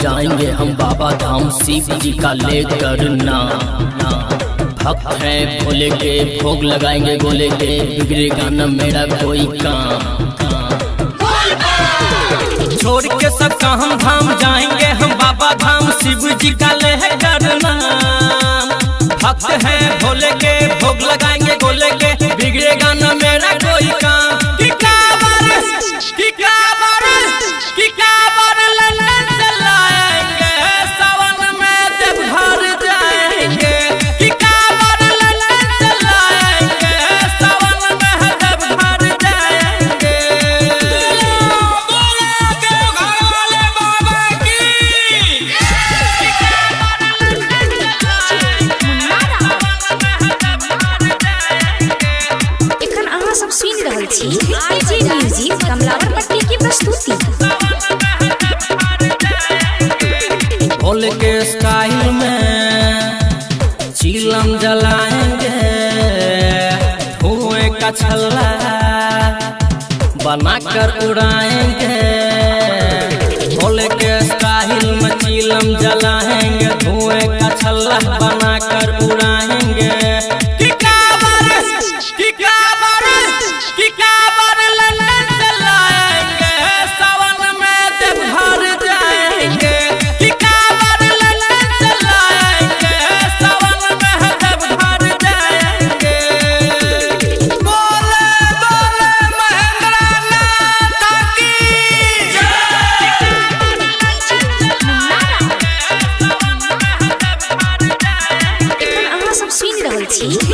जाएंगे हम बाबा धाम शिव जी का लेकर नाम। भक्त है भोले के भोग लगाएंगे गोले के, बिगड़ेगा न मेरा कोई काम। छोड़ के सब काम धाम जाएंगे हम बाबा धाम शिव जी का लेकर नाम। भक्त है भोले के भोग लगाएंगे गोले के, बिगड़ेगा न मेरा कोई काम। आरजे म्यूजिक कमलावर पट्टी की प्रस्तुति। भोले के स्टाइल में चीलम जलाएंगे, धुएं का छल्ला बनाकर उड़ाएंगे। भोले के स्टाइल में चीलम जलाएंगे, धुएं का छल्ला बनाकर उड़ाएंगे।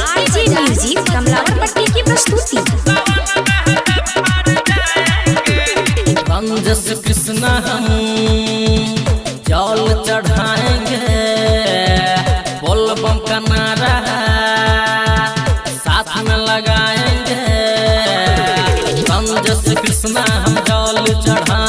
आरजे म्यूजिक कमलावर पट्टी की प्रस्तुति। रंजस कृष्ण हम जल चढ़ाएंगे, बोलबम का नारा साथ में लगाएंगे। रंजस कृष्ण हम जल चढ़ाएंगे।